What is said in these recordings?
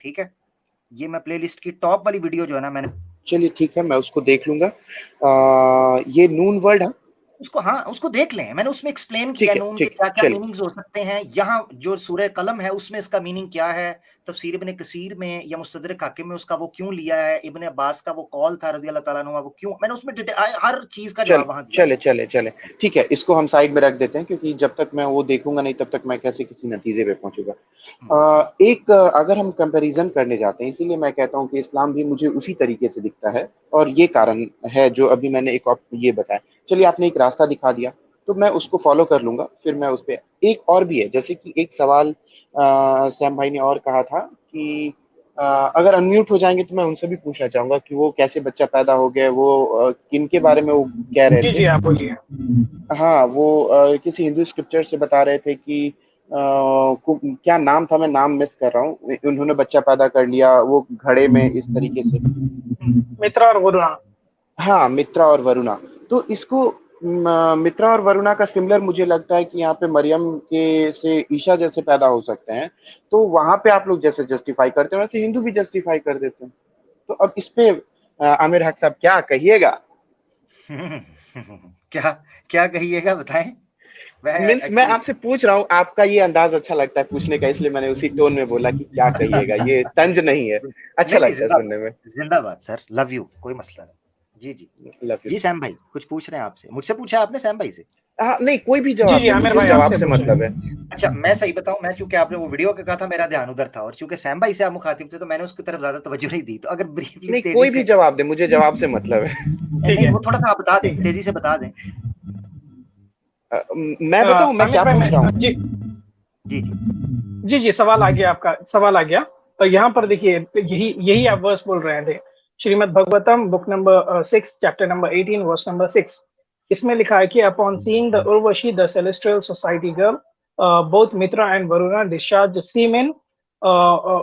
ठीक है, ये मैं प्लेलिस्ट की टॉप वाली वीडियो जो है ना मैंने, चलिए ठीक है, मैं उसको देख लूंगा। ये नून वर्ड है। उसको, हाँ उसको देख लें, मैंने उसमें एक्सप्लेन किया नून के ठीक क्या है, क्या चलिए। मीनिंग्स हो सकते हैं। यहाँ जो सूरह कलम है उसमें इसका मीनिंग क्या है, तफसीर इब्ने कसीर में या मुस्तदरक हाकिम में उसका वो क्यों लिया है, इब्ने अब्बास का वो कॉल था रज़ी अल्लाह ताला अन्हु, वो क्यों, मैंने उसमें हर चीज का चल जवाब वहां दिया। चले चले चले ठीक है, इसको हम साइड में रख देते हैं, क्योंकि जब तक मैं वो देखूंगा नहीं तब तक मैं कैसे किसी नतीजे पे पहुंचूंगा। एक अगर हम कंपैरिजन करने जाते हैं, इसीलिए मैं कहता हूं कि इस्लाम भी मुझे उसी तरीके से दिखता है, और ये कारण है जो अभी मैंने एक ये बताया। चलिए, आपने एक रास्ता दिखा दिया, तो मैं उसको फॉलो कर लूंगा, फिर मैं उस पर। एक और भी है, जैसे कि एक सवाल सैम भाई ने और कहा था कि अगर अनम्यूट हो जाएंगे तो मैं उनसे भी पूछना चाहूंगा कि वो कैसे बच्चा पैदा हो गया, वो किन के बारे में वो कह रहे जी थे। जी, आप बोलिए। हाँ, वो किसी हिंदू स्क्रिप्चर से बता रहे थे कि क्या नाम था, मैं नाम मिस कर रहा हूँ, उन्होंने बच्चा पैदा कर लिया वो घड़े में इस तरीके से। मित्रा और वरुणा। हाँ, मित्रा और वरुणा। तो इसको मित्रा और वरुणा का सिमिलर मुझे लगता है कि यहाँ पे मरियम के से ईशा जैसे पैदा हो सकते हैं। तो वहां पे आप लोग जैसे जस्टिफाई करते हैं, वैसे हिंदू भी जस्टिफाई कर देते हैं। तो अब इस पे आमिर हक साहब क्या कहिएगा? क्या क्या कहिएगा बताएं। वह मीन्स मैं एक्चुअली, आपसे पूछ रहा हूँ, आपका ये अंदाज अच्छा लगता है पूछने का, इसलिए मैंने उसी टोन में बोला कि क्या कहिएगा, ये तंज नहीं है। अच्छा नहीं नहीं, लगता है जिंदाबाद, सुनने में। जिंदाबाद सर, लव यू, कोई मसला नहीं। जी जी। Love you. जी सैम भाई कुछ पूछ रहे हैं आपसे, मुझसे पूछा आपने सैम भाई से? हाँ, नहीं, कोई भी जी जवाब जी, दे, आमिर मुझे भाई जवाब आपसे से पूछे। मतलब है। अच्छा मैं सही बताऊं, मैं चूंकि आपने वो वीडियो का कहा था मेरा ध्यान उधर था, और चूंकि सैम भाई से आप मुखातिब थे तो मैंने उसकी तरफ ज्यादा तवज्जो नहीं दी, तो अगर ब्रीफली नहीं, तेजी कोई भी से, जवाब दे, मुझे जवाब से मतलब है। ठीक नहीं है, वो थोड़ा सा आप बता दें, ठीक है। तेजी से बता दें। मैं बताऊं मैं आमिर क्या भाई, पूछ रहा जी हूँ? जी जी। जी जी, सवाल आ गया, आपका सवाल आ गया। तो यहाँ पर देखिए, यही यही आप वर्स बोल रहे थे। Shrimad Bhagavatam book number 6 chapter number 18 verse number 6। इसमें लिखा है कि upon seeing the Urvashi the celestial society girl both Mitra and Varuna discharged semen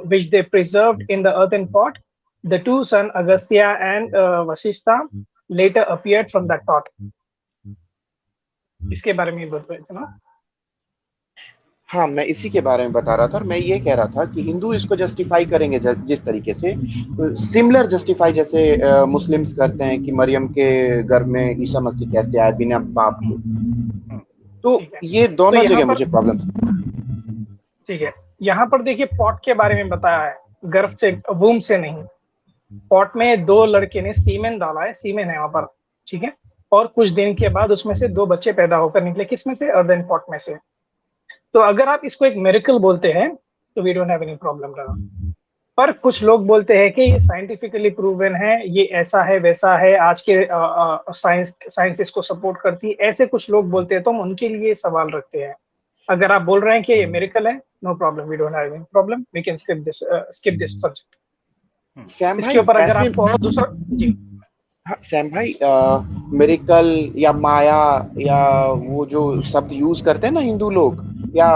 which they preserved in the earthen pot. The two sons Agastya and Vasistha later appeared from that pot. इसके बारे में बोल रहे थे ना? हाँ, मैं इसी के बारे में बता रहा था, और मैं ये कह रहा था कि हिंदू इसको जस्टिफाई करेंगे जिस तरीके से, सिमिलर जस्टिफाई जैसे मुस्लिम्स करते हैं कि मरियम के गर्भ में ईसा मसीह कैसे आया बिना बाप के। तो ठीक है। ये तो दोनों यहाँ जगह पर, मुझे प्रॉब्लम। ठीक है, यहाँ पर देखिए पॉट के बारे में बताया है, गर्भ से, वूम से नहीं। पॉट में दो लड़के ने सीमेन डाला है, सीमेन है वहां पर, ठीक है। और कुछ दिन के बाद उसमें से दो बच्चे पैदा होकर निकले, किसमें से? अर्दन पॉट में से। तो अगर आप इसको एक मिरेकल बोलते हैं तो we don't have any problem रहा। पर कुछ लोग बोलते हैं कि ये साइंटिफिकली प्रूवन है, ये ऐसा है वैसा है, आज के साइंस इसको सपोर्ट करती है, ऐसे कुछ लोग बोलते हैं, तो हम उनके लिए सवाल रखते हैं। अगर आप बोल रहे हैं कि ये मिरेकल है, no problem, we don't have any problem, we can skip this subject. सैम इसके भाई ऊपर अगर ऐसे। आपको और दूसरा, जी हाँ सैम भाई, मिरेकल या माया या वो जो शब्द यूज करते हैं ना हिंदू लोग, या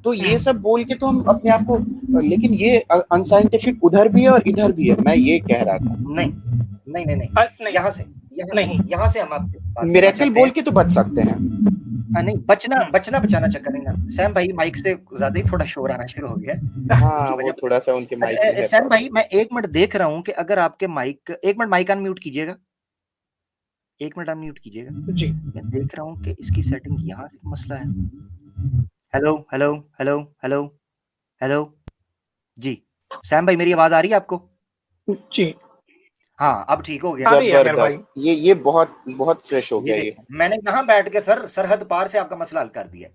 तो ये सब बोल के तो हम अपने आप को, लेकिन ये अनसाइंटिफिक उधर भी है और इधर भी है, मैं ये कह रहा था। नहीं नहीं नहीं नहीं, नहीं यहाँ से, नहीं, यहाँ से हम आपकी बात पे आ मिरेकल जाते बोल हैं। के तो बच सकते हैं। नहीं, बचना बचना बचाना चक्कर नहीं ना सैम भाई, माइक से ज्यादा ही थोड़ा शोर आना शुरू हो गया है, हाँ, उसकी वो वजह थोड़ा सा बता। उनके माइक में अच्छा है सैम प्रॉब्लम। भाई, मैं एक मिनट देख रहा हूँ कि अगर आपके माइक, एक मिनट माइक अनम्यूट कीजिएगा, एक मिनट अनम्यूट कीजिएगा। जी मैं देख रहा हूँ कि इसकी सेटिंग यहाँ से मसला है। Hello hello hello hello hello. जी सैम भाई, मेरी आवाज आ रही है आपको? जी, हाँ अब ठीक हो गया। आ रही है मेरे भाई। जबरदस्त, ये बहुत बहुत फ्रेश हो ये गया ये। देखें, मैंने यहाँ बैठ के सर सरहद पार से आपका मसला हल कर दिया।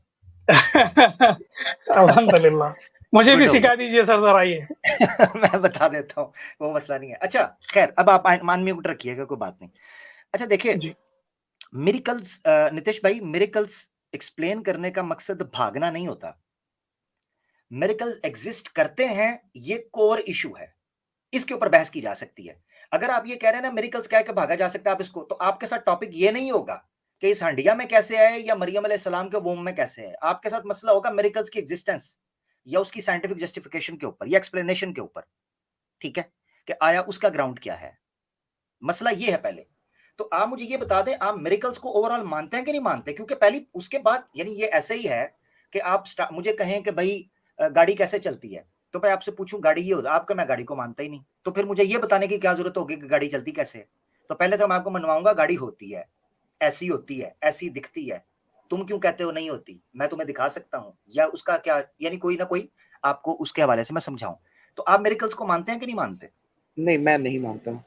अल्हम्दुलिल्लाह, मुझे भी गुड हो गया। सिखा दीजिए सर, जरा ये। मैं बता देता हूँ, वो मसला नहीं है। अच्छा खैर, अब आप मान म्यूट रखिएगा, कोई बात नहीं। अच्छा देखिए, जी मिरेकल्स, नितिश भाई, मिरेकल्स एक्सप्लेन करने का मकसद भागना नहीं होता। मिरेकल्स एग्जिस्ट करते हैं, ये कोर इशू है, इसके ऊपर बहस की जा सकती है। अगर आप ये कह रहे हैं ना मिरेकल्स कह के भागा जा सकता है आप इसको, तो आपके साथ टॉपिक ये नहीं होगा कि इस हंडिया में कैसे आए या मरियम अलैहिस्सलाम के वोम में कैसे है। आपके साथ मसला होगा मिरेकल्स की एग्जिस्टेंस या उसकी साइंटिफिक जस्टिफिकेशन के ऊपर या एक्सप्लेनेशन के ऊपर, ठीक है, कि आया उसका ग्राउंड क्या है। मसला ये है पहले। तो आप मुझे ये बता दें, आप मिरेकल्स को ओवरऑल मानते हैं कि नहीं मानते? क्योंकि पहली उसके बाद, यानी ये ऐसे ही है कि आप मुझे कहें कि भाई गाड़ी कैसे चलती है, तो मैं आपसे पूछूं गाड़ी ये होता, आपका मैं गाड़ी को मानता ही नहीं, तो फिर मुझे ये बताने की क्या जरूरत होगी कि गाड़ी चलती कैसे है? तो पहले तो मैं आपको मनवाऊंगा गाड़ी होती है, ऐसी होती है, ऐसी दिखती है, तुम क्यों कहते हो नहीं होती? मैं तुम्हें दिखा सकता हूँ, या उसका क्या, यानी कोई ना कोई आपको उसके हवाले से मैं समझाऊं। तो आप मिरेकल्स को मानते हैं कि नहीं मानते? नहीं, मैं नहीं मानता हूँ।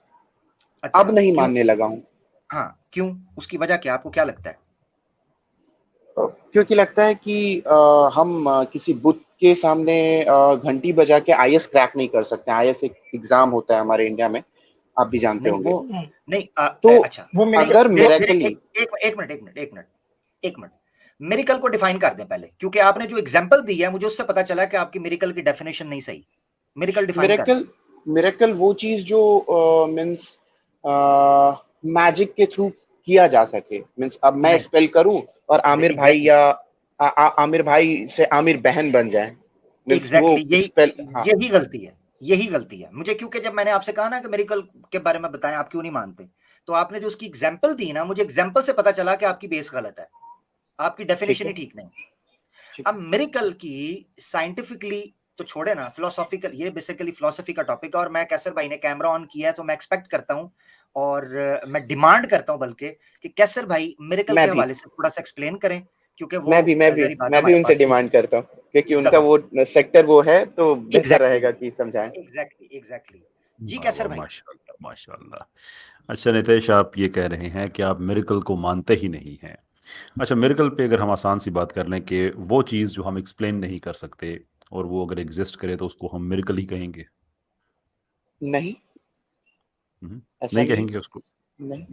अब अच्छा, नहीं क्यों? मानने लगा हूँ। हाँ, क्यों? उसकी वजह क्या, आपको क्या लगता है? क्योंकि लगता है कि हम किसी बुत के सामने घंटी बजा के आईएएस क्रैक नहीं कर सकते। आईएएस एक एग्जाम होता है हमारे इंडिया में, आप भी जानते नहीं होंगे। वो, नहीं तो अच्छा, वो मेरे अगर मेरे मेरे मिरेकली, एक मिनट, मिरेकल को डिफाइन कर दें पहले, क्योंकि आपने जो एग्जांपल दी है मुझे उससे पता चला कि आपकी मिरेकल की डेफिनेशन नहीं सही। मिरेकल डिफाइन कर दें। मिरेकल मिरेकल वो चीज जो मीन्स मैजिक के थ्रू किया जा सके। मीन्स अब मैं नहीं, स्पेल करूं और आमिर भाई एग्जैक्टली, या आमिर भाई से आमिर बहन बन जाए। मीन्स वो एग्जैक्टली यही, स्पेल, हाँ। यही गलती है, यही गलती है मुझे, क्योंकि जब मैंने आपसे कहा ना कि मिरेकल के बारे में बताएं, आप क्यों नहीं मानते, तो आपने जो उसकी एग्जांपल दी ना, मुझे एग्जांपल से पता चला कि आपकी बेस गलत है, आपकी ठीक डेफिनेशन ही है, ठीक नहीं। ठीक अब है। मिरेकल की साइंटिफिकली तो छोड़े ना, फिलोसॉफिकल, ये बेसिकली फिलोसफी का टॉपिक है, और मैं कैसर भाई ने कैमरा ऑन किया है तो मैं एक्सपेक्ट करता हूं, और मैं डिमांड करता हूं बल्कि, कि कैसर भाई मिरेकल मैं के भी हवाले से थोड़ा सा एक्सप्लेन करें, क्योंकि वो मैं भी मैं भी जारी बात है मैं भी हमारे उनसे पास डिमांड करता हूँ, क्योंकि उनका वो जबरदस्त, सेक्टर वो है, तो बेहतर एग्जैक्टली, रहेगा कि समझाएं। Exactly, exactly. जी वाह कैसर वाह, भाई। माशाल्लाह माशाल्लाह। अच्छा नितेश, आप ये कह रहे हैं कि आप मिरेकल को मानते ही नहीं हैं। अच्छा, मिरेकल पे अगर हम आसान सी बात कर लें कि वो चीज़ जो हम एक्सप्लेन नहीं कर सकते और वो अगर एग्जिस्ट करे तो उसको हम मिरेकल ही कहेंगे? नहीं, ऐसा नहीं नहीं। कहेंगे उसको? नहीं।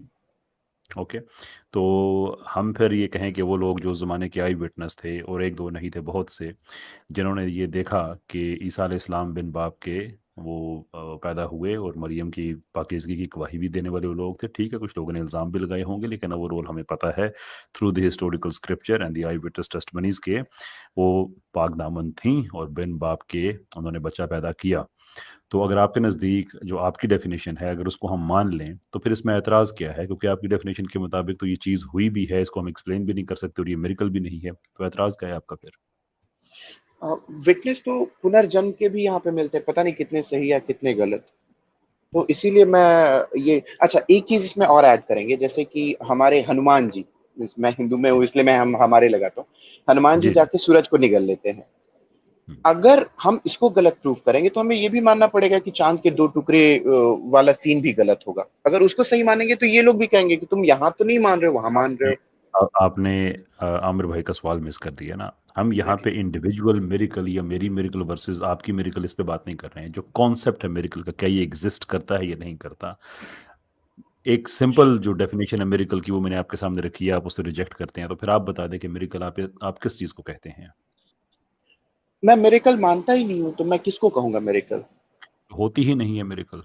ओके, तो हम फिर ये कहें कि वो लोग जो उस ज़माने के आई विटनेस थे, और एक दो नहीं थे, बहुत से, जिन्होंने ये देखा कि ईसा अलैहिस्सलाम बिन बाप के वो पैदा हुए और मरियम की पाकीज़गी की गवाही भी देने वाले वो लोग थे। ठीक है, कुछ लोगों ने इल्ज़ाम भी लगाए होंगे, लेकिन ओवरऑल हमें पता है through the historical scripture and the eye witness testimonies के वो पाक दामन थीं और बिन बाप के उन्होंने बच्चा पैदा किया। तो अगर आपके नज़दीक जो आपकी डेफिनेशन है, अगर उसको हम मान लें, तो फिर इसमें एतराज़ क्या है? क्योंकि आपकी डेफिनेशन के मुताबिक तो ये चीज़ हुई भी है, इसको हम एक्सप्लेन भी नहीं कर सकते और ये मिरेकल भी नहीं है, तो एतराज़ क्या है आपका फिर? विटनेस तो पुनर्जन्म के भी यहाँ पे मिलते हैं, पता नहीं कितने सही या कितने गलत। तो इसीलिए मैं ये, अच्छा एक चीज इसमें और ऐड करेंगे, जैसे कि हमारे हनुमान जी, मैं हिंदू में हूँ इसलिए मैं हम हमारे लगाता हूँ। हनुमान जी जी, जी। जाके सूरज को निगल लेते हैं। हुँ। अगर हम इसको गलत प्रूफ करेंगे तो हमें ये भी मानना पड़ेगा कि चांद के दो टुकड़े वाला सीन भी गलत होगा। अगर उसको सही मानेंगे तो ये लोग भी कहेंगे कि तुम यहाँ तो नहीं मान रहे हो, वहां मान रहे आपने हो। आपने आमिर भाई का सवाल मिस कर दिया ना। हम यहाँ पे एग्जैक्टली, इंडिविजुअल मिरेकल या मेरी मिरेकल वर्सेस आपकी मिरेकल, इस पे बात नहीं कर रहे हैं। जो कॉन्सेप्ट है मिरेकल का, क्या ये एग्जिस्ट करता है या नहीं करता? एक सिंपल जो डेफिनेशन है मिरेकल की वो मैंने आपके सामने रखी है, आप उसे रिजेक्ट करते हैं, तो फिर आप बता दें कि मिरेकल आप किस चीज़ को कहते हैं? मैं मेरेकल मानता ही नहीं हूं, तो मैं किसको कहूंगा मेरेकल? होती ही नहीं है मिरेकल।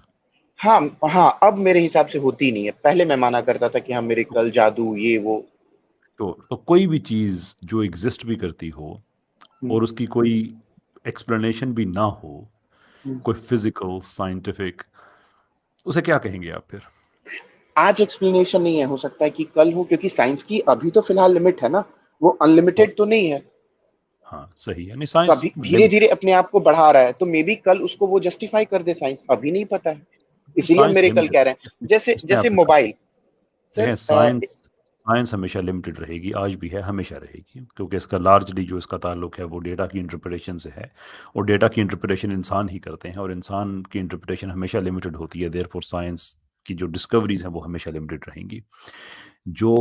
हाँ, हाँ, अब मेरे हिसाब से होती नहीं है। पहले मैं माना करता था कि हाँ मेरेकल, जादू, ये वो। तो कोई भी चीज़ जो एग्जिस्ट भी करती हो हम्म, और उसकी कोई एक्सप्लेनेशन भी ना हो, हम्म। कोई फिजिकल साइंटिफिक, उसे क्या कहेंगे आप फिर? आज एक्सप्लेनेशन नहीं है, हो सकता है कि कल हो, क्योंकि साइंस की अभी तो फिलहाल लिमिट है ना, वो ओ, अनलिमिटेड तो नहीं है। हाँ सही है, नहीं तो साइंस अभी धीरे धीरे अपने आप को बढ़ा रहा है, तो मे बी कल उसको वो जस्टिफाई कर दे साइंस, अभी नहीं पता है। इसीलिए हम साइंस मेरेकल लिमिटेड, कह रहे हैं। जैसे इसमें जैसे आप बता मोबाइल देखें, सर, साइंस साइंस हमेशा लिमिटेड रहेगी, आज भी है, हमेशा रहेगी, क्योंकि इसका लार्जली जो इसका ताल्लुक है वो डेटा की इंटरप्रिटेशन से है, और डेटा की इंटरप्रिटेशन इंसान ही करते हैं, और इंसान की इंटरप्रिटेशन हमेशा लिमिटेड होती है, देयरफॉर साइंस की जो डिस्कवरीज हैं वो हमेशा लिमिटेड रहेंगी। जो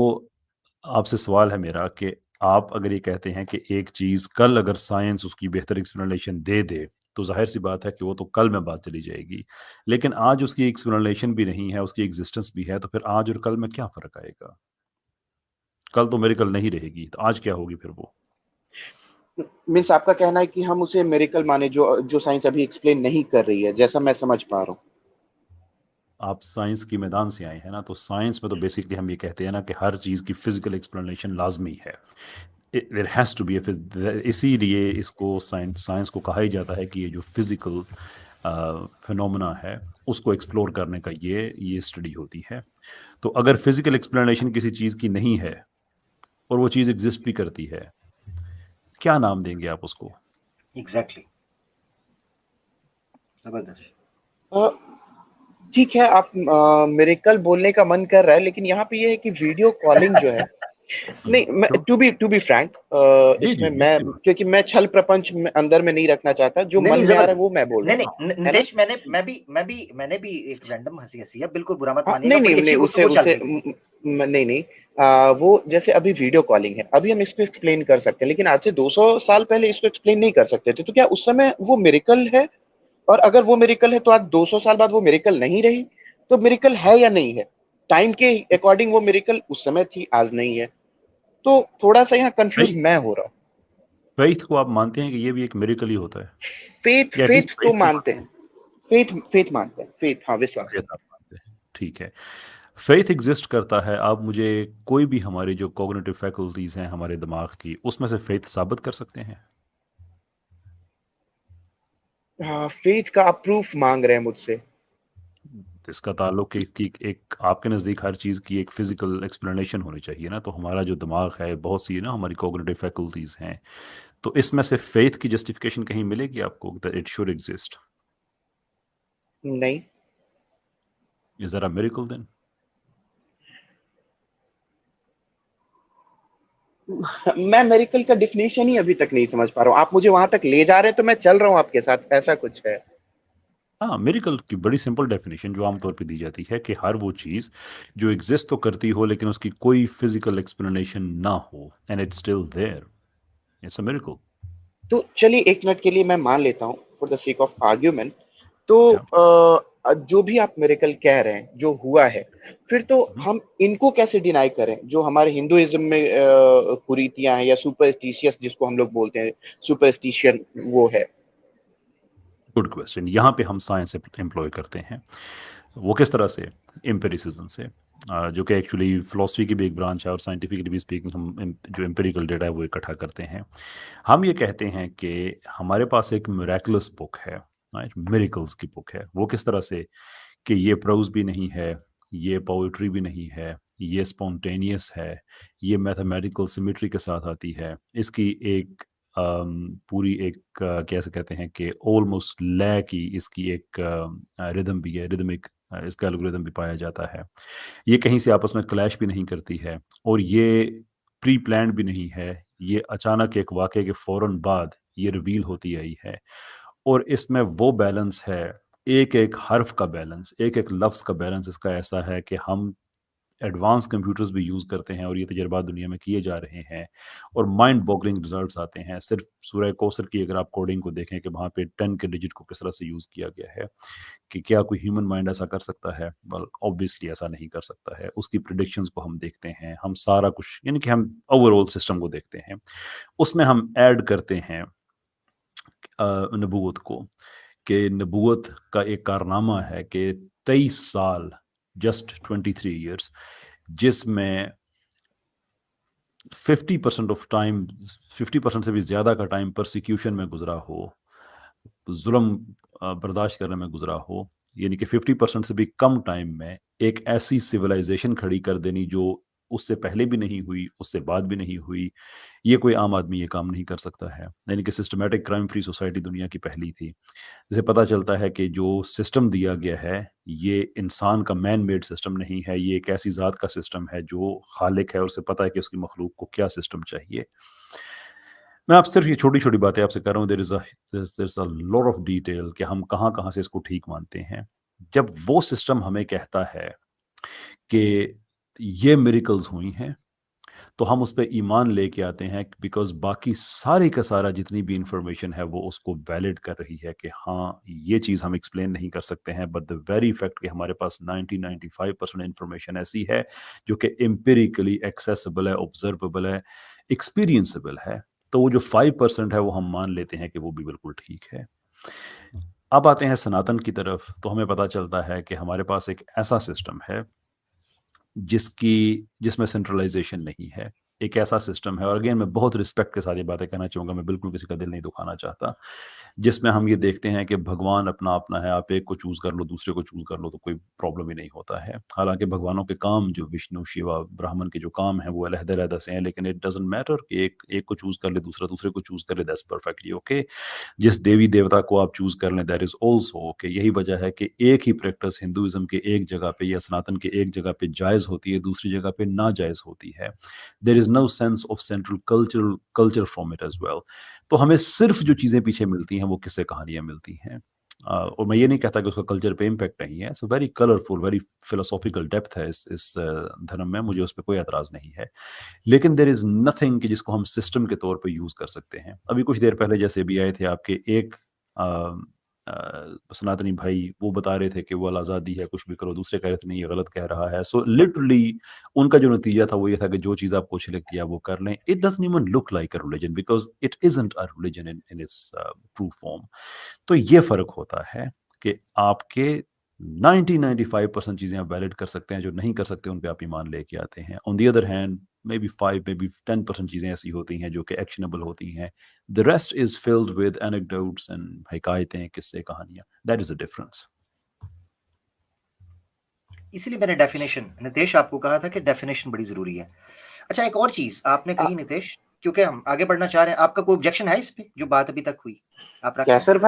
आपसे सवाल है मेरा कि आप अगर ये कहते हैं कि एक चीज़ कल अगर साइंस उसकी बेहतर एक्सप्लेनेशन दे दे, तो ज़ाहिर सी बात है कि वो तो कल में बात चली जाएगी। लेकिन आज उसकी एक्सप्लेनेशन भी नहीं है, उसकी एग्जिस्टेंस भी है, तो फिर आज और कल में क्या फ़र्क आएगा? कल तो मेरी कल नहीं रहेगी, तो आज क्या होगी फिर वो? मीन्स आपका कहना है कि हम उसे मेरेकल माने जो जो साइंस अभी एक्सप्लेन नहीं कर रही है, जैसा मैं समझ पा रहा हूँ। आप साइंस की मैदान से आए हैं ना, तो साइंस में तो बेसिकली हम ये कहते हैं ना कि हर चीज़ की फिजिकल एक्सप्लेनेशन लाजमी है। देयर हैज़ टू बी इसीलिए इसको साइंस साइंस को कहा ही जाता है कि ये जो फिजिकल फिनोमेना है उसको एक्सप्लोर करने का ये स्टडी होती है। तो अगर फिजिकल एक्सप्लेनेशन किसी चीज़ की नहीं है और वो चीज़ एग्जिस्ट भी करती है, क्या नाम देंगे आप उसको? एग्जैक्टली, जबरदस्त। अ, ठीक है, आप मिरेकल बोलने का मन कर रहा है, लेकिन यहाँ पे ये है कि वीडियो कॉलिंग जो है, नहीं, मैं तो टू बी फ्रैंक, जी, इसमें जी, जी, मैं, कोई बात क्योंकि मैं छल प्रपंच में अंदर में नहीं रखना चाहता, जो नहीं, मन नहीं, में आ रहा है जबरदस्त। वो मैं बोल नहीं, रहा नहीं, हूँ, है ना? नितेश, मैंने भी एक रैंडम हँसी है, बिल्कुल बुरा मत हाँ, मानिएगा, नहीं, नहीं, बड़ी नहीं, अच्छी उसे गुफ्तगू चल उसे रही थी। नहीं, नहीं, वो जैसे अभी वीडियो कॉलिंग है, अभी हम इसको एक्सप्लेन कर सकते हैं, लेकिन आज से 200 साल पहले इसको एक्सप्लेन नहीं कर सकते थे, तो क्या उस समय वो मिरेकल है? और अगर वो मिरेकल है तो आज 200 साल बाद वो मिरेकल नहीं रही, तो मिरेकल है या नहीं है? टाइम के अकॉर्डिंग वो मिरेकल उस समय थी, आज नहीं है। तो थोड़ा सा यहाँ कंफ्यूज फेथ मैं हो रहा हूँ। फेथ को आप मानते हैं कि ये भी एक मिरेकल ही होता है, फेथ या एटलीस्ट फेथ तो फेथ को मानते मानते हैं, हैं? फेथ फेथ मानते हैं, फेथ, हाँ, विश्वास। फेथ आप मानते हैं, ठीक है। फेथ एग्जिस्ट करता है, आप मुझे कोई भी हमारी जो कॉग्निटिव फैकल्टीज हैं हमारे दिमाग की, उसमें से फेथ साबित कर सकते हैं? हाँ, फेथ का आप प्रूफ मांग रहे हैं मुझसे? तो इसका ताल्लुक कि एक आपके नज़दीक हर चीज़ की एक फिजिकल एक्सप्लेनेशन होनी चाहिए ना, तो हमारा जो दिमाग है, बहुत सी ना हमारी कॉग्निटिव फैकल्टीज हैं, तो इसमें से फेथ की जस्टिफिकेशन कहीं मिलेगी आपको दैट इट शुड एग्जिस्ट? नहीं। Is that a miracle then? मैं मेरिकल का डिफिनेशन ही अभी तक नहीं समझ पा रहा हूँ, आप मुझे वहां तक ले जा रहे हैं तो मैं चल रहा हूँ आपके साथ, ऐसा कुछ है। हाँ, मिरेकल की बड़ी सिंपल डेफिनेशन जो आमतौर पे दी जाती है कि हर वो चीज़ जो एग्जिस्ट तो करती हो लेकिन उसकी कोई फिजिकल एक्सप्लेनेशन ना हो and it's still there, it's a miracle. तो चलिए, एक मिनट के लिए मैं मान लेता हूँ for the sake of argument, तो या जो भी आप मिरेकल कह रहे हैं जो हुआ है, फिर तो हम इनको कैसे डिनाई करें जो हमारे हिंदुइज्म में कुरीतियां हैं, या सुपरस्टिशियस जिसको हम लोग बोलते हैं, सुपरस्टिशियन वो है। Good question. यहाँ पे हम साइंस एम्प्लॉय करते हैं। वो किस तरह से? एम्पिरिसिज्म से, जो कि एक्चुअली फिलोसफी की भी एक ब्रांच है, और साइंटिफिकली भी स्पीकिंग हम जो एम्पिरिकल डेटा है वो इकट्ठा करते हैं। हम ये कहते हैं कि हमारे पास एक मिरेकुलस बुक है, राइट, मिरेकल्स की बुक है। वो किस तरह से? कि ये प्रोज भी नहीं है, ये पोइट्री भी नहीं है, ये स्पॉन्टेनियस है, ये मैथमेटिकल सिमेट्री के साथ आती है, इसकी एक पूरी एक कैसे कहते हैं कि ऑलमोस्ट लय की इसकी एक रिदम भी है, रिदमिक इसका एल्गोरिदम भी पाया जाता है। ये कहीं से आपस में क्लैश भी नहीं करती है, और ये प्री प्लान्ड भी नहीं है, ये अचानक एक वाक़ये के फ़ौरन बाद ये रिवील होती आई है। और इसमें वो बैलेंस है, एक-एक हर्फ का बैलेंस, एक-एक लफ्ज़ का बैलेंस इसका ऐसा है कि हम एडवांस कंप्यूटर्स भी यूज़ करते हैं और ये तजर्बात दुनिया में किए जा रहे हैं, और माइंड बॉगलिंग रिजल्ट्स आते हैं। सिर्फ सूरह कौसर की अगर आप कोडिंग को देखें कि वहाँ पे 10 के डिजिट को किस तरह से यूज़ किया गया है, कि क्या कोई ह्यूमन माइंड ऐसा कर सकता है? वेल, ऑब्वियसली ऐसा नहीं कर सकता है। उसकी प्रेडिक्शंस को हम देखते हैं, हम सारा कुछ यानी कि हम ओवरऑल सिस्टम को देखते हैं। उसमें हम ऐड करते हैं नबूवत को, कि नबूवत का एक कारनामा है कि 23 साल, जस्ट 23 ईयर्स, जिसमें 50% ऑफ टाइम, 50% से भी ज़्यादा का टाइम परसिक्यूशन में गुजरा हो, जुल्म बर्दाश्त करने में गुजरा हो, यानी कि 50% से भी कम टाइम में एक ऐसी सिविलाइजेशन खड़ी कर देनी जो उससे पहले भी नहीं हुई, उससे बाद भी नहीं हुई। ये कोई आम आदमी ये काम नहीं कर सकता है। यानी कि सिस्टमैटिक क्राइम फ्री सोसाइटी दुनिया की पहली थी। जिसे पता चलता है कि जो सिस्टम दिया गया है, ये इंसान का मैन मेड सिस्टम नहीं है, ये एक ऐसी ज़ात का सिस्टम है जो खालिक है और उसे पता है कि उसकी मखलूक को क्या सिस्टम चाहिए। मैं आप सिर्फ ये छोटी-छोटी बातें आपसे कर रहा हूँ, there is a lot of detail कि हम कहाँ-कहाँ से इसको ठीक मानते हैं। जब वो सिस्टम हमें कहता है कि ये मिरेकल्स हुई हैं, तो हम उस पे ईमान लेके आते हैं, बिकॉज़ बाकी सारी का सारा जितनी भी इन्फॉर्मेशन है वो उसको वैलिड कर रही है कि हाँ, ये चीज़ हम एक्सप्लेन नहीं कर सकते हैं, बट द वेरी फैक्ट कि हमारे पास 90-95% इन्फॉर्मेशन ऐसी है जो कि एम्पिरिकली एक्सेसिबल है, ऑब्जर्वेबल है, एक्सपीरियंसेबल है। तो वो जो 5% है वो हम मान लेते हैं कि वो भी बिल्कुल ठीक है। अब आते हैं सनातन की तरफ, तो हमें पता चलता है कि हमारे पास एक ऐसा सिस्टम है जिसमें सेंट्रलाइज़ेशन नहीं है। एक ऐसा सिस्टम है, और अगेन मैं बहुत रिस्पेक्ट के साथ ये बातें कहना चाहूँगा, मैं बिल्कुल किसी का दिल नहीं दुखाना चाहता, जिसमें हम ये देखते हैं कि भगवान अपना-अपना है, आप एक को चूज़ कर लो, दूसरे को चूज़ कर लो, तो कोई प्रॉब्लम ही नहीं होता है। हालाँकि भगवानों के काम जो विष्णु, शिवा, ब्राह्मण के जो काम हैं, वो अलग-अलग से हैं, लेकिन इट डज़न्ट मैटर कि एक को चूज़ कर ले, दूसरा दूसरे को चूज़ कर ले, दैट्स परफेक्टली ओके। जिस देवी-देवता को आप चूज़ कर लें, दैट इज़ ऑल्सो ओके। यही वजह है कि एक ही प्रैक्टिस हिंदुइज़्म के एक जगह पे या सनातन के एक जगह पे जायज़ होती है, दूसरी जगह पे नाजायज़ होती है। There is no sense of central culture from it as well. तो हमें सिर्फ़ जो चीज़ें पीछे मिलती हैं, वो किस्से कहानियाँ मिलती हैं। और मैं ये नहीं कहता कि उसका कल्चर पे इम्पैक्ट नहीं है। So very colourful, very philosophical depth है इस धर्म में, मुझे उस पे कोई एतराज़ नहीं है। लेकिन देयर इज़ नथिंग कि जिसको हम सिस्टम के तौर पे यूज़ कर सकते हैं। अभी कुछ देर पहले जैसे भी आए थे आपके एक सनातनी भाई, वो बता रहे थे कि वो आज़ादी है, कुछ भी करो, दूसरे कह रहे थे नहीं ये गलत कह रहा है। सो लिटरली उनका जो नतीजा था वो ये था कि जो चीज़ आपको अच्छी लगती है आप वो कर लें। It doesn't even look like a religion because it isn't a religion in its true form. तो ये फ़र्क होता है कि आपके 90-95% चीज़ें आप वैलिड कर सकते हैं, जो नहीं कर सकते उन पे आप ईमान लेके आते हैं। On the other hand may be 5 may be 10% चीज़ें ऐसी होती हैं जो कि एक्शनेबल होती हैं। The rest is filled with anecdotes and हिकायतें, किस्से, कहानियाँ। That is the difference. इसीलिए मैंने डेफिनेशन, नितेश आपको कहा था कि डेफिनेशन बड़ी जरूरी है। अच्छा, एक और चीज आपने कही नितेश, क्योंकि हम आगे बढ़ना चाह रहे हैं, आपका कोई ऑब्जेक्शन है इस पे जो बात अभी तक हुई? आप रखें। कैसर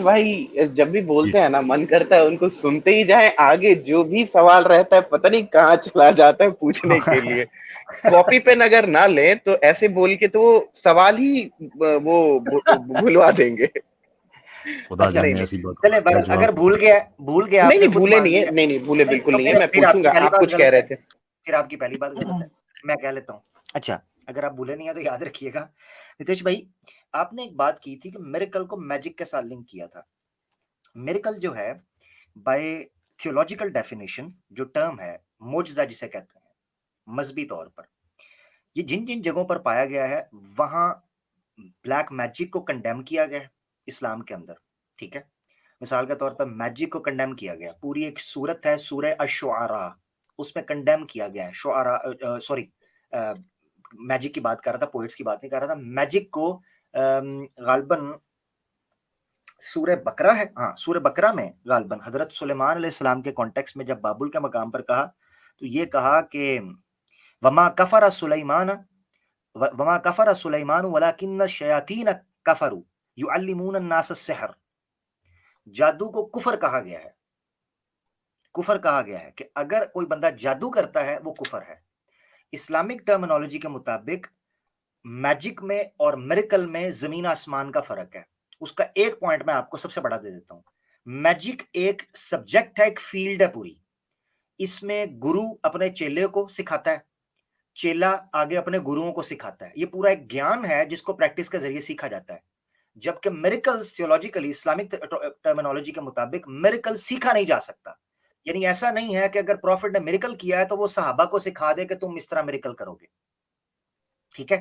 भाई जब भी जी। बोलते हैं ना, मन करता है उनको सुनते ही जाए, आगे जो भी सवाल रहता है पता नहीं कहाँ चला जाता है पूछने के लिए। कॉपी पेन अगर ना ले तो ऐसे बोल के तो वो सवाल ही भुलवा देंगे। खुदा अच्छा, जाने नहीं ऐसी बात चले, क्या बहरहाल जवाब अगर दूँ। भूल गया नहीं आपने नहीं खुद भूले मान नहीं है, लिया। नहीं भूले नहीं बिल्कुल तो नहीं है, मैं फिर आपकी पूछूंगा, पहली आप बात कुछ कह गलत रहे है, थे। फिर आपकी पहली बात गलत है, मैं कह लेता हूँ। अच्छा, अगर आप भूले नहीं है तो याद रखिएगा नितेश भाई, आपने एक बात की थी कि मिरेकल को मैजिक के साथ लिंक किया था। मिरेकल जो है, बाय थियोलॉजिकल डेफिनेशन, जो टर्म है मोजज़ा जिसे कहते हैं मजहबी तौर पर, ये जिन जिन जगहों पर पाया गया है वहां ब्लैक मैजिक को कंडेम किया गया है इस्लाम के अंदर। ठीक है, मिसाल के तौर पर मैजिक को कंडेम किया गया, पूरी एक सूरत है सूरह अश-शुआरा, उसमें कंडेम किया गया है शुआरा, सॉरी, मैजिक की बात कर रहा था, पोएट्स की बात नहीं कर रहा था। मैजिक को गालबन सूरह बकरा है, हाँ सूरह बकरा में गालबन हजरत सुलेमान अलैहिस्सलाम के कॉन्टेक्स्ट में जब बाबुल के मकाम पर कहा, तो ये कहा कि वमा कफर सुलेमान वमा कफर सुलेमान वलाकिन्न शयातीन कफरू युअल्लिमून अन्नास अस्सिहर। जादू को कुफर कहा गया है, कुफर कहा गया है कि अगर कोई बंदा जादू करता है वो कुफर है। इस्लामिक टर्मिनोलॉजी के मुताबिक मैजिक में और मिरेकल में जमीन आसमान का फर्क है। उसका एक पॉइंट मैं आपको सबसे बड़ा दे देता हूं। मैजिक एक सब्जेक्ट है, एक फील्ड है पूरी। इसमें गुरु अपने चेले को सिखाता है, चेला आगे अपने गुरुओं को सिखाता है। ये पूरा एक ज्ञान है जिसको प्रैक्टिस के जरिए सीखा जाता है। जबकि मिरेकल्स थियोलॉजिकली इस्लामिक टर्मिनोलॉजी के मुताबिक मिरेकल सीखा नहीं जा सकता। यानी ऐसा नहीं है कि अगर प्रॉफिट ने मिरेकल किया है तो वो सहाबा को सिखा दे कि तुम इस तरह मिरेकल करोगे। ठीक है,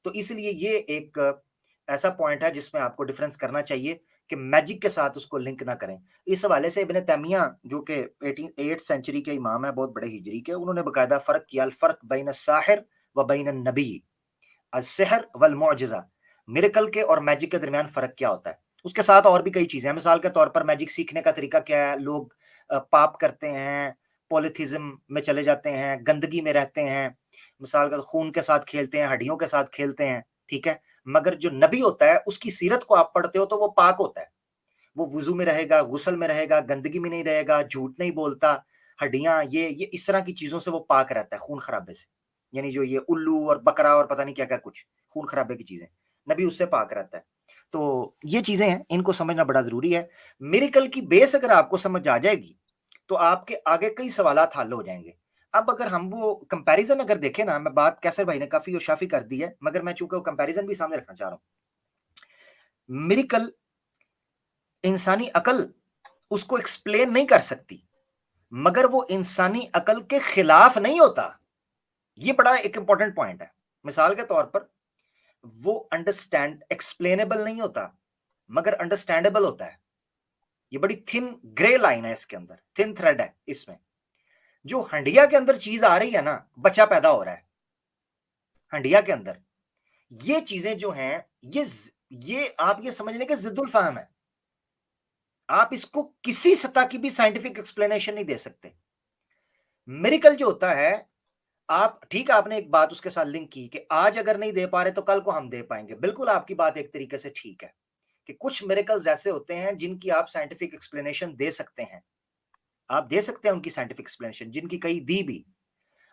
तो इसलिए ये एक ऐसा पॉइंट है जिसमें आपको डिफरेंस करना चाहिए कि मैजिक के साथ उसको लिंक ना करें। इस हवाले से इब्न तैमिया जो कि 8th सेंचुरी के इमाम है, बहुत बड़े हिजरी के, उन्होंने बकायदा फर्क किया, अल फर्क बैन साहिर व बैन नबी, अस्सिहर वल मुअजिज़ा, मिरेकल के और मैजिक के दरमियान फर्क क्या होता है। उसके साथ और भी कई चीजें हैं। मिसाल के तौर पर मैजिक सीखने का तरीका क्या है, लोग पाप करते हैं, पॉलिथिज्म में चले जाते हैं, गंदगी में रहते हैं, मिसाल का खून के साथ खेलते हैं, हड्डियों के साथ खेलते हैं। ठीक है, मगर जो नबी होता है उसकी सीरत को आप पढ़ते हो तो वो पाक होता है, वो वुजू में रहेगा, गुस्ल में रहेगा, गंदगी में नहीं रहेगा, झूठ नहीं बोलता, हड्डियां ये इस तरह की चीजों से वो पाक रहता है, खून खराबे से। यानी जो ये उल्लू और बकरा और पता नहीं क्या क्या कुछ खून खराबे की चीजें, नबी उससे पाक रहता है। तो ये चीजें हैं, इनको समझना बड़ा जरूरी है। मिरेकल की बेस अगर आपको समझ आ जाएगी तो आपके आगे कई सवालात हल हो जाएंगे। अब अगर हम वो कंपैरिजन अगर देखें ना, मैं बात कैसर भाई ने काफी शाफी कर दी है, मगर मैं चूंकि वो कंपैरिजन भी सामने रखना चाह रहा हूं। मिरेकल इंसानी अकल उसको एक्सप्लेन नहीं कर सकती, मगर वो इंसानी अकल के खिलाफ नहीं होता। ये बड़ा एक इंपॉर्टेंट पॉइंट है। मिसाल के तौर पर वो अंडरस्टैंड एक्सप्लेनेबल नहीं होता, मगर अंडरस्टैंडेबल होता है। ये बड़ी थिन ग्रे लाइन है इसके अंदर, थिन थ्रेड है इसमें। जो हंडिया के अंदर चीज आ रही है ना, बच्चा पैदा हो रहा है, हंडिया के अंदर, ये चीजें जो हैं, ये आप ये समझ लें कि जिद्दुल फहम है। आप इसको किसी सतह की भी साइंटिफिक एक्सप्लेनेशन नहीं दे सकते। मिरेकल जो होता है, आप ठीक है, आपने एक बात उसके साथ लिंक की कि आज अगर नहीं दे पा रहे तो कल को हम दे पाएंगे। बिल्कुल आपकी बात एक तरीके से ठीक है कि कुछ मिरेकल्स ऐसे होते हैं जिनकी आप साइंटिफिक एक्सप्लेनेशन दे सकते हैं, आप दे सकते हैं उनकी साइंटिफिक एक्सप्लेनेशन, जिनकी कई दी भी,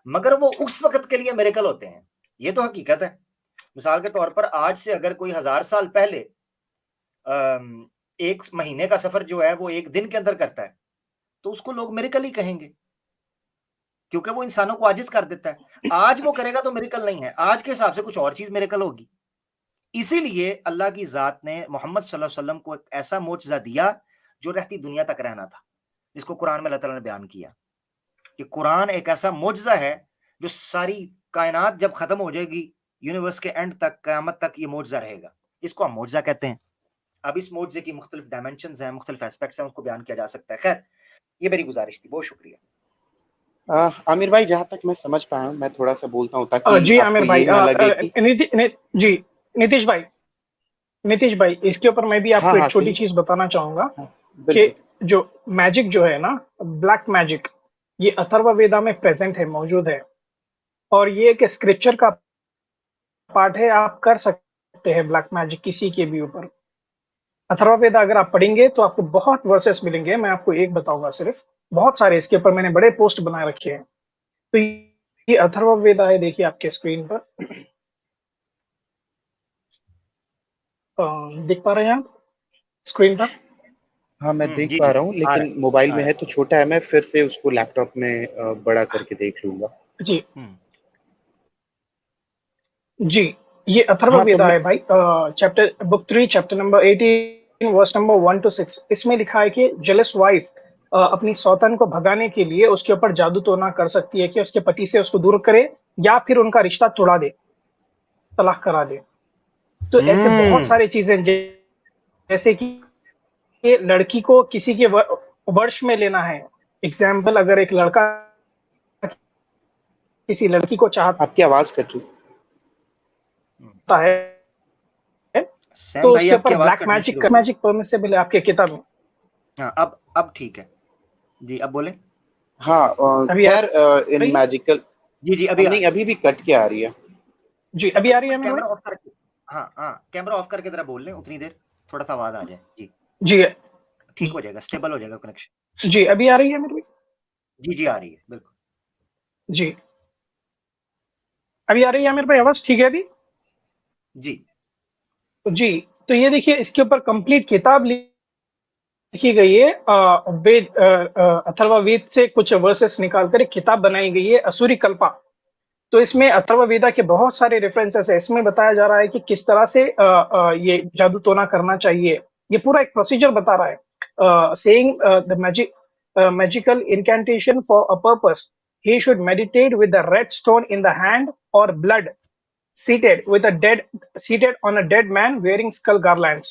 मगर वो उस वक्त के लिए मिरेकल होते हैं। ये तो हकीकत है। मिसाल के तौर पर आज से अगर कोई 1000 साल पहले एक महीने का सफर जो है वो एक दिन के अंदर करता है, तो उसको लोग मिरेकल ही कहेंगे, क्योंकि वो इंसानों को आजिज कर देता है। आज वो करेगा तो मिरेकल नहीं है, आज के हिसाब से कुछ और चीज मिरेकल होगी। इसीलिए अल्लाह की जात ने मोहम्मद सल्लल्लाहु अलैहि वसल्लम को एक ऐसा मोजज़ा दिया जो रहती दुनिया तक रहना था, जिसको कुरान में अल्लाह ताला ने बयान किया कि कुरान एक ऐसा मोजज़ा है जो सारी कायनात जब खत्म हो जाएगी, यूनिवर्स के एंड तक, कयामत तक ये मोजज़ा रहेगा। इसको हम मोजज़ा कहते हैं। अब इस मोजज़े की मुख्तलिफ डायमेंशंस हैं, मुख्तलिफ एस्पेक्ट्स हैं, उसको बयान किया जा सकता है। खैर, ये मेरी गुजारिश थी। बहुत शुक्रिया। आमिर भाई, जहां तक मैं समझ पाया हूं, मैं थोड़ा सा बोलता हूं ताकि जी आपको आमिर भाई, ये ना लगे कि जी नीतीश भाई, इसके ऊपर मैं भी हाँ आपको एक हाँ छोटी कहिए। चीज बताना चाहूंगा हाँ, कि बिल्कुल। जो मैजिक जो है ना, ब्लैक मैजिक, ये अथर्ववेदा में प्रेजेंट है, मौजूद है, और ये एक स्क्रिप्चर का पार्ट है। आप कर सकते हैं ब्लैक मैजिक किसी के भी ऊपर। अथर्ववेदा अगर आप पढ़ेंगे तो आपको बहुत वर्सेस मिलेंगे। मैं आपको एक बताऊंगा सिर्फ, बहुत सारे इसके ऊपर मैंने बड़े पोस्ट बनाए रखे हैं। तो ये अथर्ववेदा है, देखिए आपके स्क्रीन पर। देख पा रहे हैं आप स्क्रीन पर? हाँ, मैं देख जी पा जी, रहा हूँ, आ रहा लेकिन मोबाइल है, आ में रहा है तो छोटा है। मैं फिर से उसको लैपटॉप में बड़ा करके देख लूंगा। जी है। जी, ये हाँ, तो अथर्ववेदा मैं है भाई। Chapter book 3 chapter number 18 verse number 1 to 6। इसमें लिखा है कि जेलस वाइफ अपनी सौतन को भगाने के लिए उसके ऊपर जादू टोना कर सकती है कि उसके पति से उसको दूर करे या फिर उनका रिश्ता तोड़ा दे, तलाक करा दे। तो ऐसे बहुत सारी चीजें जैसे कि ये लड़की को किसी के वर्ष में लेना है। एग्जाम्पल, अगर एक लड़का किसी लड़की को आपकी आवाज कट रही। चाहता है सैम तो भाई, उसके आपकी ऊपर आवाज ब्लैक कटनी शुरू मैजिक हो गई। परमिसिबल है आपके किताब में। हाँ, अब ठीक है जी, अब बोले। हाँ, अभी आ खैर, इन रही है? मैजिकल जी जी, अभी आ नहीं, रही है। अभी भी कट के आ रही है। जी, सैम अभी आ भाई, एक रही है मिनट मेरे भाई? कैमरा ऑफ करके, हाँ हाँ, कैमरा ऑफ करके जरा बोल लें उतनी देर, थोड़ा सा आवाज आ जाए जी, जी ठीक हो जाएगा, स्टेबल हो जाएगा कनेक्शन। जी, अभी आ रही है मेरे भाई? जी जी, आ रही है बिल्कुल। जी, अभी आ रही है मेरे भाई आवाज? ठीक है अभी? जी जी, तो ये देखिए, इसके ऊपर कंप्लीट किताब लिखी गई है। वेद, अथर्ववेद से कुछ वर्सेस निकालकर एक किताब बनाई गई है, असुरी कल्पा। तो इसमें अथर्ववेदा के बहुत सारे रेफरेंसेस है। इसमें बताया जा रहा है कि किस तरह से ये जादू टोना करना चाहिए। ये पूरा एक प्रोसीजर बता रहा है, saying the magical incantation for a purpose. He should meditate with the red stone in the hand और blood seated on a dead man wearing skull garlands।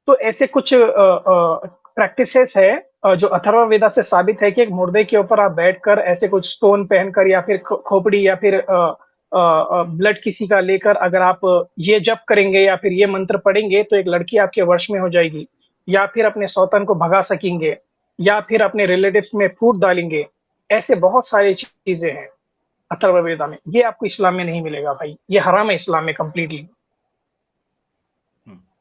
तो ऐसे कुछ प्रैक्टिसेस है जो अथर्ववेदा से साबित है कि एक मुर्दे के ऊपर आप बैठकर ऐसे कुछ स्टोन पहनकर या फिर खोपड़ी या फिर ब्लड किसी का लेकर अगर आप ये जप करेंगे या फिर ये मंत्र पढ़ेंगे तो एक लड़की आपके वश में हो जाएगी, या फिर अपने सौतन को भगा सकेंगे, या फिर अपने रिलेटिव्स में फूट डालेंगे। ऐसे बहुत सारी चीजें हैं अथर्ववेदा में। ये आपको इस्लाम में नहीं मिलेगा भाई, ये हराम है इस्लाम में कंप्लीटली।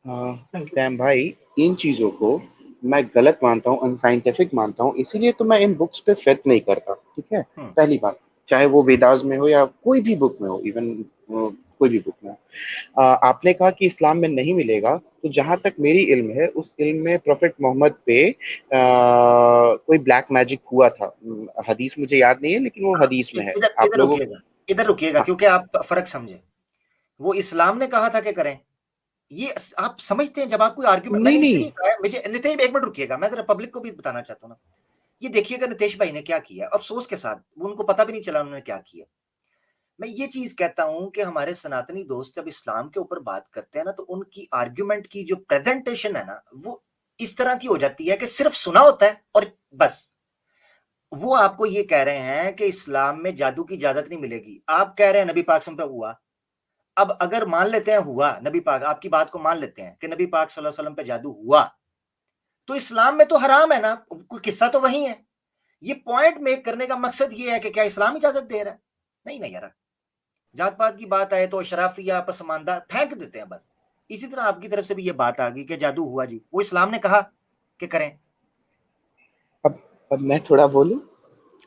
सैम भाई, इन चीजों को मैं गलत मानता हूँ, अनसाइंटिफिक मानता हूँ, इसीलिए तो मैं इन बुक्स पे फेथ नहीं करता। ठीक है, पहली बात, चाहे वो वेदास में हो या कोई भी बुक में हो, इवन कोई भी बुक में हो। आपने कहा कि इस्लाम में नहीं मिलेगा, तो जहां तक मेरी इल्म है, उस इल्म में प्रोफेट मोहम्मद पे कोई ब्लैक मैजिक हुआ था। हदीस मुझे याद नहीं है, लेकिन वो हदीस में है। इधर आप इधर लोगों रुकिएगा, इधर रुकिएगा, हाँ, क्योंकि आप फर्क समझे। वो इस्लाम ने कहा था कि करें, ये आप समझते हैं। जब आप कोई आर्ग्यूमेंट, नहीं मैंने नहीं, इसलिए कहा है, मुझे नितेश एक मिनट रुकिएगा, मैं जरा पब्लिक को भी बताना चाहता हूँ ना। ये देखिएगा नितेश भाई ने क्या किया, अफसोस के साथ उनको पता भी नहीं चला उन्होंने क्या किया। मैं ये चीज कहता हूं कि हमारे सनातनी दोस्त जब इस्लाम के ऊपर बात करते हैं ना, तो उनकी आर्ग्यूमेंट की जो प्रेजेंटेशन है ना, वो इस तरह की हो जाती है कि सिर्फ सुना होता है और बस। वो आपको ये कह रहे हैं कि इस्लाम में जादू की इजाजत नहीं मिलेगी, आप कह रहे हैं नबी पाक पे हुआ, अब अगर मान लेते हैं हुआ, नबी पाक आपकी बात को मान लेते हैं कि नबी पाक सल्लल्लाहु अलैहि वसल्लम पे जादू हुआ, तो इस्लाम में तो हराम है ना, कोई किस्सा तो वही है। ये पॉइंट मेक करने का मकसद ये है कि क्या इस्लाम इजाजत दे रहा है? नहीं नहीं यार, जात पात की बात आए तो अशराफिया पसमानदा फेंक देते हैं बस। इसी तरह आपकी तरफ से भी ये बात आ गई कि जादू हुआ जी, वो इस्लाम ने कहा कि करें। अब मैं थोड़ा बोलूं?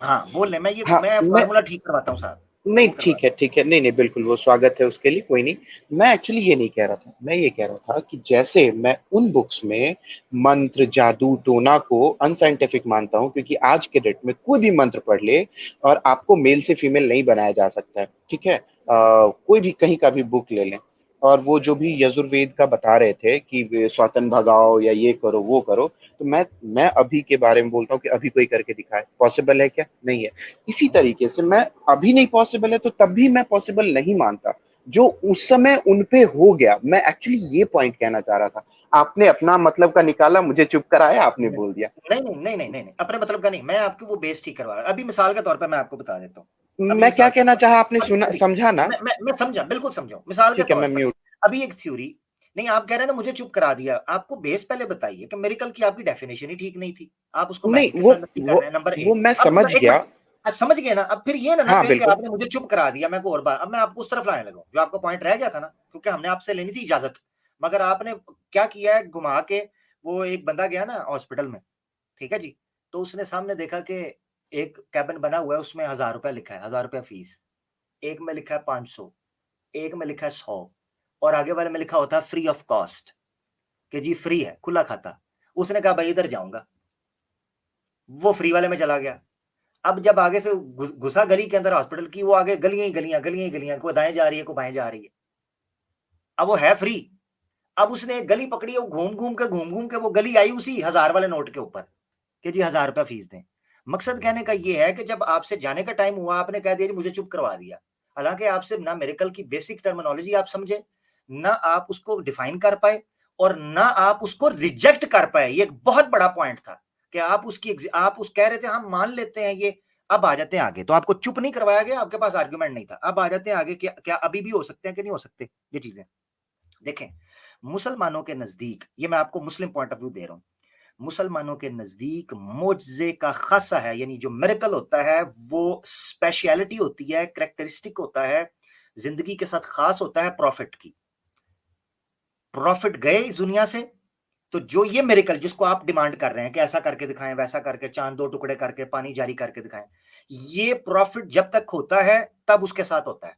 हाँ बोल ले, हाँ, मैं फार्मूला ठीक करवाता हूँ साहब, नहीं वो करवा। ठीक है, नहीं नहीं बिल्कुल, वो स्वागत है उसके लिए, कोई नहीं। मैं एक्चुअली ये नहीं कह रहा था, मैं ये कह रहा था कि जैसे मैं उन बुक्स में मंत्र, जादू टोना को अनसाइंटिफिक मानता हूँ, क्योंकि आज के डेट में कोई भी मंत्र पढ़ ले और आपको मेल से फीमेल नहीं बनाया जा सकता है, ठीक है। कोई भी कहीं का भी बुक ले लें, और वो जो भी यजुर्वेद का बता रहे थे कि स्वतन भगाओ या ये करो वो करो, तो मैं अभी के बारे में बोलता हूँ कि अभी कोई करके दिखाए, पॉसिबल है क्या? नहीं है। इसी तरीके से मैं अभी नहीं पॉसिबल है तो तब भी मैं पॉसिबल नहीं मानता जो उस समय उन पे हो गया। मैं एक्चुअली ये पॉइंट कहना चाह रहा था। आपने अपना मतलब का निकाला, मुझे चुप कराया, आपने बोल दिया। नहीं नहीं नहीं नहीं नहीं नहीं, अपने मतलब का नहीं, मैं आपकी वो बेस ठीक करवा रहा हूं। अभी मिसाल के तौर पे मैं आपको बता देता हूँ। अभी मैं क्या मिसाल के कहना तौर चाहा, आपने पर, सुना, अभी समझा ना? मैं समझा, बिल्कुल समझो। मिसाल के ठीक है, तौर मैं पर म्यूट। अभी एक थ्योरी, नहीं आप कह रहे हैं ना मुझे चुप करा दिया, आपको बेस पहले बताइए कि मेरिकल की आपकी डेफिनेशन ही ठीक नहीं थी, आप उसको नहीं, मैजिक के साथ नहीं कर रहे हैं, नंबर वो एक। मैं अब समझ एक गया। मिनट, आज समझ गए ना? अब फिर ये ना हाँ कहें कि बिल्कुल। आपने मुझे चुप करा दिया, मैं को और बात, अब मैं आपको उस तरफ लाने लगा जो आपका पॉइंट रह गया था ना, क्योंकि हमने आपसे लेनी थी इजाजत, मगर आपने क्या किया है, घुमा के। वो एक बंदा गया ना हॉस्पिटल में, ठीक है जी, तो उसने सामने देखा कि एक कैबिन बना हुआ है, उसमें 1000 रुपया लिखा है, 1000 रुपया फीस, एक में लिखा है 500, एक में लिखा है 100, और आगे वाले में लिखा होता है फ्री ऑफ कॉस्ट, कि जी फ्री है, खुला खाता। उसने कहा भाई इधर जाऊंगा, वो फ्री वाले में चला गया। अब जब आगे से घुसा गली के अंदर हॉस्पिटल की, वो आगे गलियां ही गलियां, गलियां ही गलियां, कोई दाएं जा रही है, कोई बाएं जा रही है। अब वो है फ्री, अब उसने एक गली पकड़ी, वो घूम घूम के वो गली आई उसी 1000 वाले नोट के ऊपर, कि जी 1000 रुपया फीस दें। मकसद कहने का ये है कि जब आपसे जाने का टाइम हुआ, आपने कह दिया जी मुझे चुप करवा दिया, हालांकि आपसे ना मेडिकल की बेसिक टर्मिनोलॉजी आप समझे, ना आप उसको डिफाइन कर पाए, और ना आप उसको रिजेक्ट कर पाए। ये एक बहुत बड़ा पॉइंट था कि आप उस कह रहे थे हम मान लेते हैं ये। अब आ जाते हैं आगे, तो आपको चुप नहीं करवाया गया, आपके पास आर्गुमेंट नहीं था। अब आ जाते हैं आगे, क्या क्या अभी भी हो सकते हैं कि नहीं हो सकते ये चीजें? देखें, मुसलमानों के नजदीक, ये मैं आपको मुस्लिम पॉइंट ऑफ व्यू दे रहा हूं, मुसलमानों के नजदीक मोजज़े का खासा है, यानी जो मिरेकल होता है वो स्पेशलिटी होती है, कैरेक्टरिस्टिक होता है, जिंदगी के साथ खास होता है प्रॉफिट की। प्रॉफिट गए इस दुनिया से, तो जो ये मिरेकल जिसको आप डिमांड कर रहे हैं कि ऐसा करके दिखाएं, वैसा करके, चांद 2 टुकड़े करके, पानी जारी करके दिखाएं, ये प्रॉफिट जब तक होता है तब उसके साथ होता है।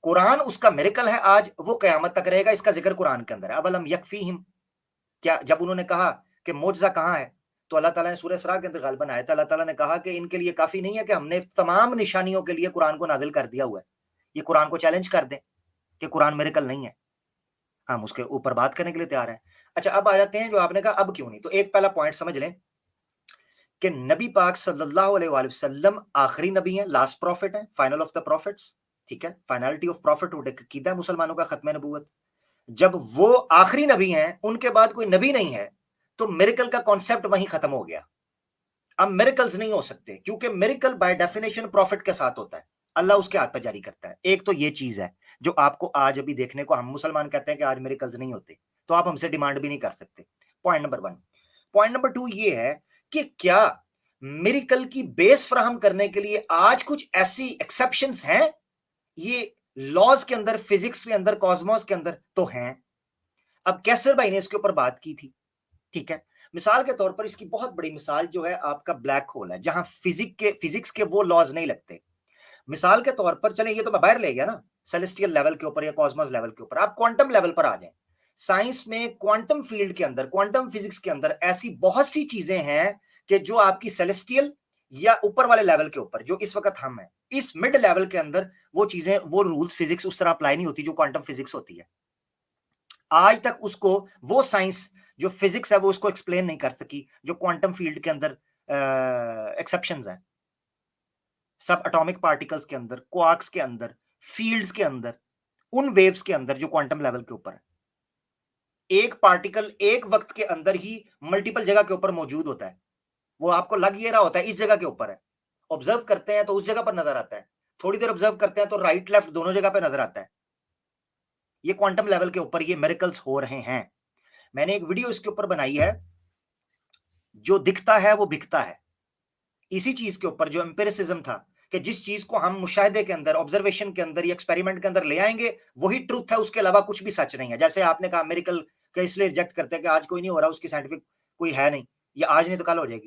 कुरान उसका मिरेकल है आज, वो कयामत तक रहेगा। इसका जिक्र कुरान के अंदर है। अवलम यकफीहिम, क्या जब उन्होंने कहा कि मोजज़ा कहाँ है, तो अल्लाह ताला ने सूरह इसरा के अंदर ग़ालिबन आया था, अल्लाह ताला ने कहा कि इनके लिए काफ़ी नहीं है कि हमने तमाम निशानियों के लिए कुरान को नाज़िल कर दिया हुआ है। ये कुरान को चैलेंज कर दें कि कुरान मिरेकल नहीं है, हम उसके ऊपर बात करने के लिए तैयार हैं। अच्छा, अब आ जाते हैं जो आपने कहा अब क्यों नहीं, तो एक पहला पॉइंट समझ लें कि नबी पाक सल्लल्लाहु अलैहि वसल्लम आखिरी नबी हैं, लास्ट प्रॉफिट हैं, फाइनल ऑफ द प्रॉफिट्स, ठीक है। फाइनलिटी ऑफ प्रॉफिटहुड एक अकीदा है मुसलमानों का, खत्म नबूवत। जब वो आखिरी नबी हैं, उनके बाद कोई नबी नहीं है, तो मिरेकल का कॉन्सेप्ट वहीं खत्म हो गया। अब मिरेकल्स नहीं हो सकते, क्योंकि मिरेकल बाय डेफिनेशन प्रॉफिट के साथ होता है, अल्लाह उसके हाथ पर जारी करता है। एक तो ये चीज है जो आपको आज अभी देखने को, हम मुसलमान कहते हैं कि आज मिरेकल्स नहीं होते, तो आप हमसे डिमांड भी नहीं कर सकते। Point number 1। पॉइंट नंबर 2 ये है कि क्या मिरेकल की बेस फराहम करने के लिए आज कुछ ऐसी एक्सेप्शंस हैं, ये लॉज के अंदर, फिजिक्स के अंदर, कॉस्मोस के अंदर तो हैं। अब कैसर भाई ने इसके ऊपर बात की थी, ठीक है। मिसाल के तौर पर इसकी बहुत बड़ी मिसाल जो है आपका ब्लैक होल है, जहां फिजिक्स के वो लॉज नहीं लगते। मिसाल के तौर पर चलें, ये तो मैं बाहर ले गया ना सेलेस्टियल लेवल के ऊपर या कॉस्मोस लेवल के ऊपर, आप क्वांटम लेवल पर आ जाएं। साइंस में क्वांटम फील्ड के अंदर, क्वांटम फिजिक्स के अंदर ऐसी बहुत सी चीजें हैं कि जो आपकी सेलेस्टियल या ऊपर वाले लेवल के ऊपर, जो इस वक्त हम हैं, इस मिड लेवल के अंदर वो चीजें, वो रूल्स फिजिक्स उस तरह अप्लाई नहीं होती जो क्वांटम फिजिक्स होती है। आज तक उसको वो साइंस जो फिजिक्स है वो उसको एक्सप्लेन नहीं कर सकी, जो क्वांटम फील्ड के अंदर एक्सेप्शंस हैं, सब एटॉमिक पार्टिकल्स के अंदर, क्वार्क्स के अंदर, फील्ड्स के अंदर, उन वेव्स के अंदर जो क्वांटम लेवल के ऊपर है। एक पार्टिकल एक वक्त के अंदर ही मल्टीपल जगह के ऊपर मौजूद होता है, वो आपको लग ये रहा होता है इस जगह के ऊपर है, ऑब्जर्व करते हैं तो उस जगह पर नजर आता है, थोड़ी देर ऑब्जर्व करते हैं तो राइट लेफ्ट दोनों जगह पे नजर आता है। ये क्वांटम लेवल के ऊपर ये मिरेकल्स हो रहे हैं। मैंने एक वीडियो इसके ऊपर बनाई है, जो दिखता है वो बिकता है। इसी चीज के ऊपर जो एम्पिरिसिज्म था कि जिस चीज को हम मुशाहिदे के अंदर, ऑब्जर्वेशन के अंदर या एक्सपेरिमेंट के अंदर ले आएंगे वही ट्रूथ है, उसके अलावा कुछ भी सच नहीं है। जैसे आपने कहा मिरेकल के इसलिए रिजेक्ट करते हैं कि आज कोई नहीं हो रहा, उसकी साइंटिफिक कोई है नहीं, या आज नहीं तो कल हो जाएगी।